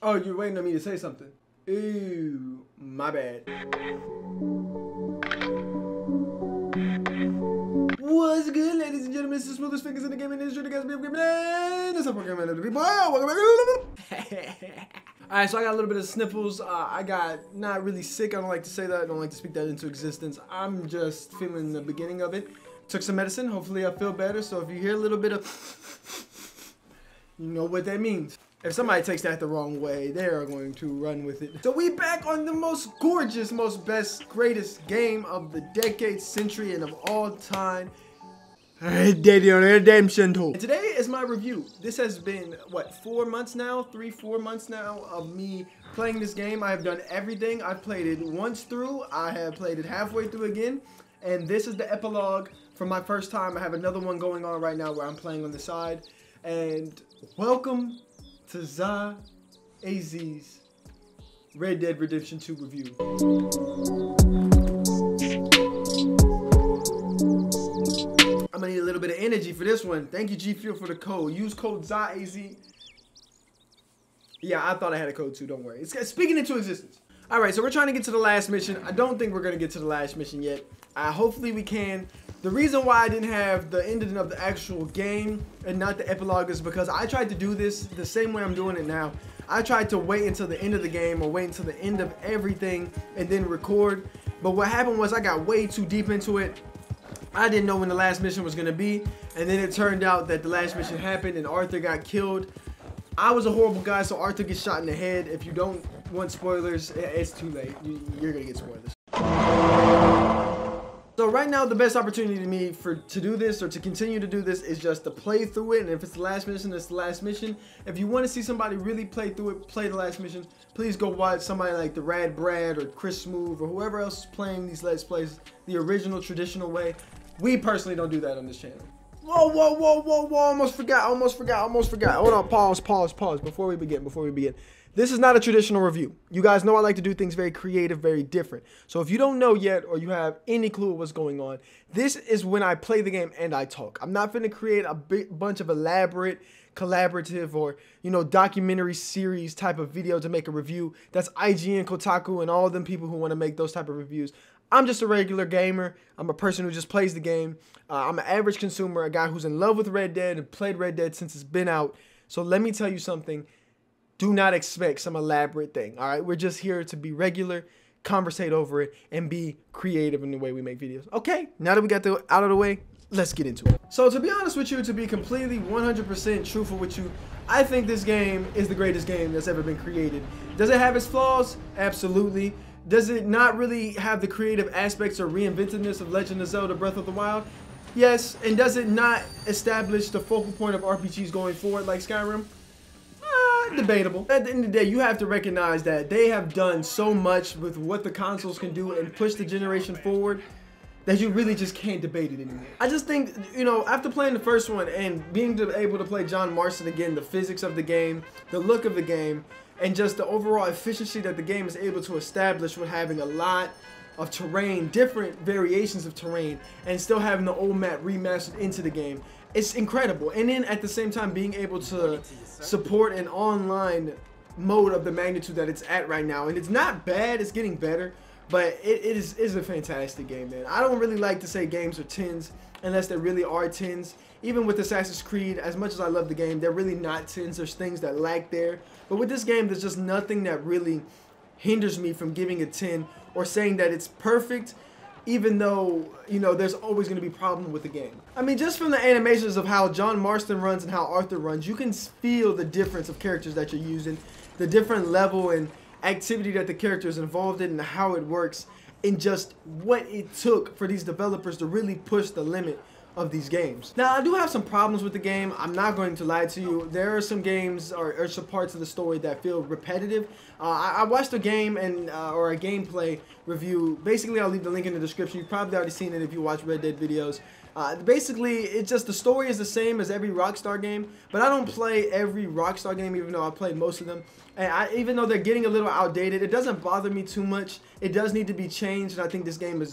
Oh, you're waiting on me to say something. Ooh, my bad. What's good, ladies and gentlemen? It's the smoothest fingers in the gaming industry. The guys be man. It's up for gaming the people. Welcome back. Alright, so I got a little bit of sniffles. I got not really sick. I don't like to say that. I don't like to speak that into existence. I'm just feeling the beginning of it. Took some medicine. Hopefully I feel better. So if you hear a little bit of, you know what that means. If somebody takes that the wrong way, they are going to run with it. So we back on the most gorgeous, most best, greatest game of the decade, century, and of all time. Red Dead Redemption 2. And today is my review. This has been, what, 4 months now? 4 months now of me playing this game. I have done everything. I've played it once through. I have played it halfway through again. And this is the epilogue from my first time. I have another one going on right now where I'm playing on the side. And welcome to AZ's Red Dead Redemption 2 review. I'm gonna need a little bit of energy for this one. Thank you, G Fuel, for the code. Use code AZ. Yeah, I thought I had a code too, don't worry. It's speaking into existence. Alright, so we're trying to get to the last mission. I don't think we're gonna get to the last mission yet. Hopefully we can. The reason why I didn't have the ending of the actual game and not the epilogue is because I tried to do this the same way I'm doing it now. I tried to wait until the end of the game or wait until the end of everything and then record. But what happened was I got way too deep into it. I didn't know when the last mission was going to be. And then it turned out that the last mission happened and Arthur got killed. I was a horrible guy, so Arthur gets shot in the head. If you don't want spoilers, it's too late. You're going to get spoilers. So right now, the best opportunity to me to do this or to continue to do this is just to play through it. And if it's the last mission, it's the last mission. If you want to see somebody really play through it, play the last mission, please go watch somebody like the Rad Brad or Chris Smooth or whoever else is playing these Let's Plays the original traditional way. We personally don't do that on this channel. Whoa, whoa, whoa, whoa, whoa, almost forgot. Hold on, pause, before we begin. This is not a traditional review. You guys know I like to do things very creative, very different. So if you don't know yet or you have any clue of what's going on, this is when I play the game and I talk. I'm not finna create a big bunch of elaborate, collaborative or, you know, documentary series type of video to make a review. That's IGN, Kotaku, and all them people who want to make those type of reviews. I'm just a regular gamer. I'm a person who just plays the game. I'm an average consumer, a guy who's in love with Red Dead and played Red Dead since it's been out. So let me tell you something. Do not expect some elaborate thing, all right? We're just here to be regular, conversate over it, and be creative in the way we make videos. Okay, now that we got that out of the way, let's get into it. So to be honest with you, to be completely 100% truthful with you, I think this game is the greatest game that's ever been created. Does it have its flaws? Absolutely. Does it not really have the creative aspects or reinventiveness of Legend of Zelda Breath of the Wild? Yes. And does it not establish the focal point of RPGs going forward like Skyrim? Debatable. At the end of the day, you have to recognize that they have done so much with what the consoles can do and push the generation forward that you really just can't debate it anymore. I just think, you know, after playing the first one and being able to play John Marston again, the physics of the game, the look of the game, and just the overall efficiency that the game is able to establish with having a lot of terrain, different variations of terrain, and still having the old map remastered into the game. It's incredible. And then at the same time being able to support an online mode of the magnitude that it's at right now. And it's not bad, it's getting better, but it is a fantastic game, man. I don't really like to say games are 10s unless they really are 10s. Even with Assassin's Creed, as much as I love the game, they're really not 10s. There's things that lack there. But with this game, there's just nothing that really hinders me from giving a 10 or saying that it's perfect, even though, you know, there's always going to be problems with the game. I mean, just from the animations of how John Marston runs and how Arthur runs, you can feel the difference of characters that you're using, the different level and activity that the character is involved in and how it works, and just what it took for these developers to really push the limit of these games. Now, I do have some problems with the game. I'm not going to lie to you. There are some games or some parts of the story that feel repetitive. I watched a game and or a gameplay review. Basically, I'll leave the link in the description. You've probably already seen it if you watch Red Dead videos. Basically, it's just the story is the same as every Rockstar game, but I don't play every Rockstar game, even though I played most of them. And even though they're getting a little outdated, it doesn't bother me too much. It does need to be changed, and I think this game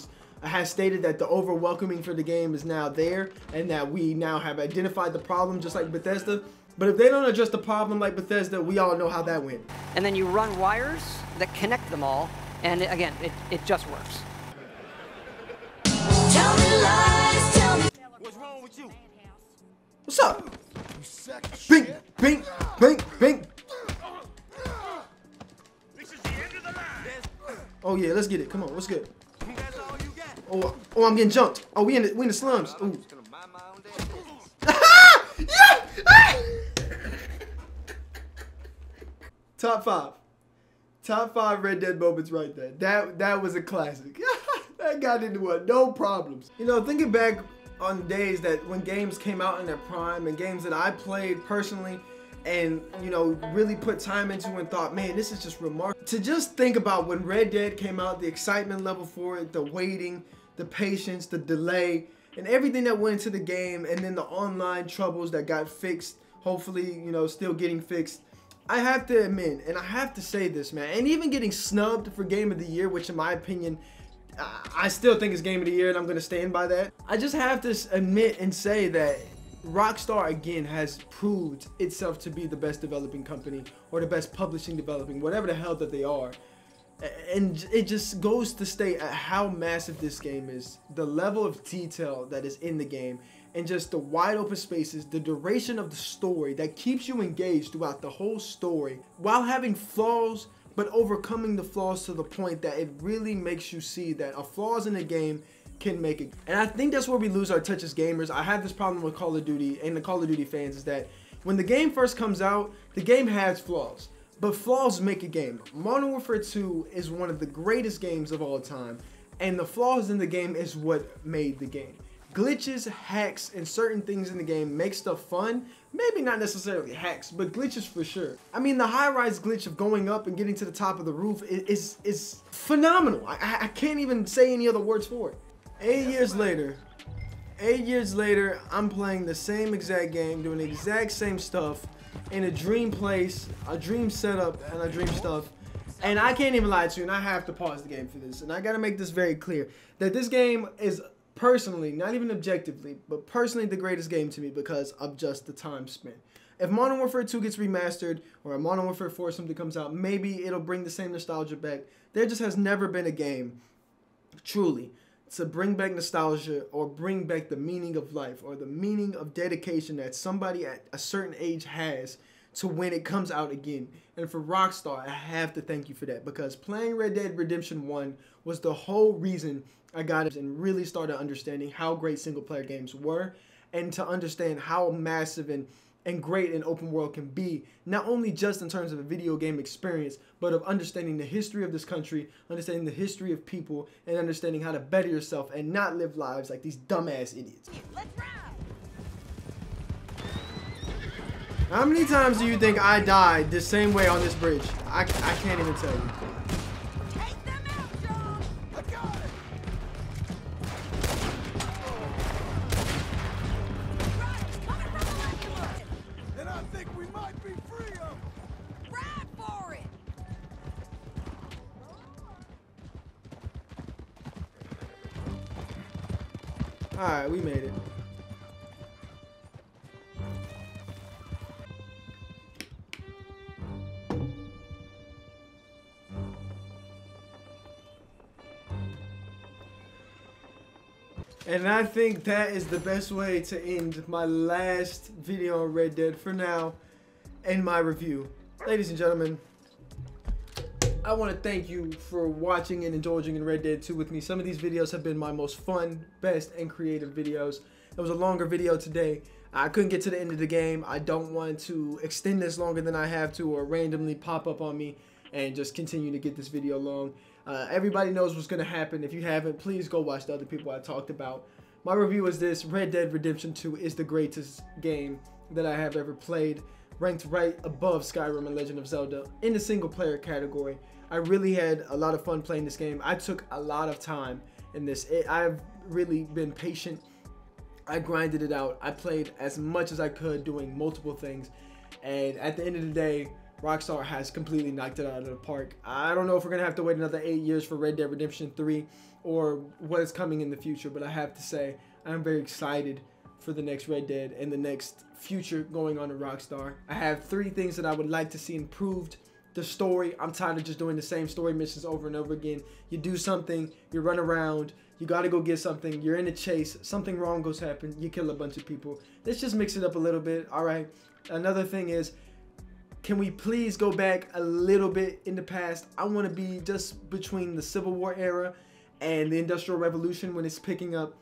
has stated that the over-welcoming for the game is now there, and that we now have identified the problem, just like Bethesda. But if they don't address the problem like Bethesda, we all know how that went. And then you run wires that connect them all, and again, it just works. Tell me lies, tell me. What's wrong with you? What's up? Bing, bing, bing, bing. This is the end of the line. Oh yeah, let's get it. Come on, what's good? That's all you got. Oh, I'm getting jumped. Oh, we in the slums. Ooh. Just gonna mind my own damn business. Yeah! Top five Red Dead moments right there. That was a classic. That got into it, no problems. You know, thinking back on days that when games came out in their prime and games that I played personally and, you know, really put time into and thought, man, this is just remarkable. To just think about when Red Dead came out, the excitement level for it, the waiting, the patience, the delay, and everything that went into the game, and then the online troubles that got fixed, hopefully, you know, still getting fixed. I have to admit, and I have to say this, man, and even getting snubbed for Game of the Year, which in my opinion, I still think is Game of the Year, and I'm going to stand by that. I just have to admit and say that Rockstar, again, has proved itself to be the best developing company, or the best publishing developing, whatever the hell that they are. And it just goes to state how massive this game is, the level of detail that is in the game, and just the wide open spaces, the duration of the story that keeps you engaged throughout the whole story, while having flaws, but overcoming the flaws to the point that it really makes you see that a flaws in a game can make it. And I think that's where we lose our touch as gamers. I have this problem with Call of Duty and the Call of Duty fans, is that when the game first comes out, the game has flaws, but flaws make a game. Modern Warfare 2 is one of the greatest games of all time, and the flaws in the game is what made the game. Glitches, hacks, and certain things in the game make stuff fun. Maybe not necessarily hacks, but glitches for sure. I mean, the high-rise glitch of going up and getting to the top of the roof is phenomenal. I can't even say any other words for it. 8 years later, I'm playing the same exact game, doing the exact same stuff, in a dream place, a dream setup, and a dream stuff. And I can't even lie to you, and I have to pause the game for this. And I gotta make this very clear, that this game is personally, not even objectively, but personally the greatest game to me because of just the time spent. If Modern Warfare 2 gets remastered, or a Modern Warfare 4 something comes out, maybe it'll bring the same nostalgia back. There just has never been a game, truly, to bring back nostalgia or bring back the meaning of life or the meaning of dedication that somebody at a certain age has to when it comes out again. And for Rockstar, I have to thank you for that, because playing Red Dead Redemption 1 was the whole reason I got it and really started understanding how great single player games were, and to understand how massive and great an open world can be, not only just in terms of a video game experience, but of understanding the history of this country, understanding the history of people, and understanding how to better yourself and not live lives like these dumbass idiots. Let's ride. How many times do you think I died the same way on this bridge? I can't even tell you. Take them out, John. I got it. Right, coming from the left of us. And I think we might be free of them. Ride for it. Alright, we made it. And I think that is the best way to end my last video on Red Dead for now, and my review. Ladies and gentlemen, I want to thank you for watching and indulging in Red Dead 2 with me. Some of these videos have been my most fun, best, and creative videos. It was a longer video today. I couldn't get to the end of the game. I don't want to extend this longer than I have to, or randomly pop up on me and just continue to get this video long. Everybody knows what's going to happen. If you haven't, please go watch the other people I talked about. My review is this: Red Dead Redemption 2 is the greatest game that I have ever played, ranked right above Skyrim and Legend of Zelda in the single player category. I really had a lot of fun playing this game. I took a lot of time in this. I've really been patient. I grinded it out. I played as much as I could, doing multiple things, and at the end of the day, Rockstar has completely knocked it out of the park. I don't know if we're going to have to wait another 8 years for Red Dead Redemption 3 or what is coming in the future, but I have to say I'm very excited for the next Red Dead and the next future going on in Rockstar. I have 3 things that I would like to see improved. The story, I'm tired of just doing the same story missions over and over again. You do something, you run around, you gotta go get something, you're in a chase, something wrong goes happen, you kill a bunch of people. Let's just mix it up a little bit, alright? Another thing is, can we please go back a little bit in the past? I want to be just between the Civil War era and the Industrial Revolution when it's picking up.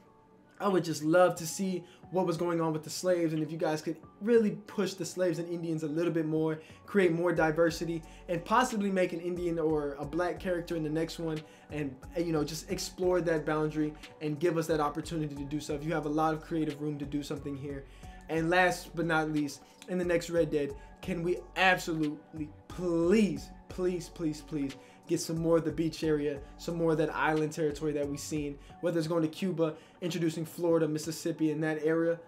I would just love to see what was going on with the slaves, and if you guys could really push the slaves and Indians a little bit more, create more diversity, and possibly make an Indian or a black character in the next one, and you know, just explore that boundary and give us that opportunity to do so. If you have a lot of creative room to do something here. And last but not least, in the next Red Dead, can we absolutely please get some more of the beach area, some more of that island territory that we've seen, whether it's going to Cuba, introducing Florida, Mississippi in that area.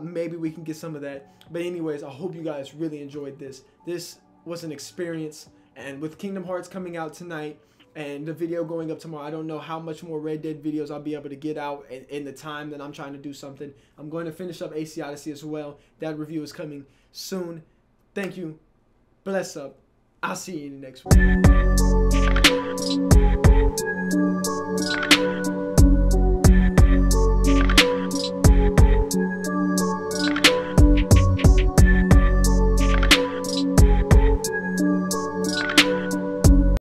Maybe we can get some of that. But anyways, I hope you guys really enjoyed this. This was an experience, and with Kingdom Hearts coming out tonight and the video going up tomorrow, I don't know how much more Red Dead videos I'll be able to get out in the time that I'm trying to do something. I'm going to finish up AC Odyssey as well. That review is coming soon. Thank you. Bless up. I'll see you in the next one.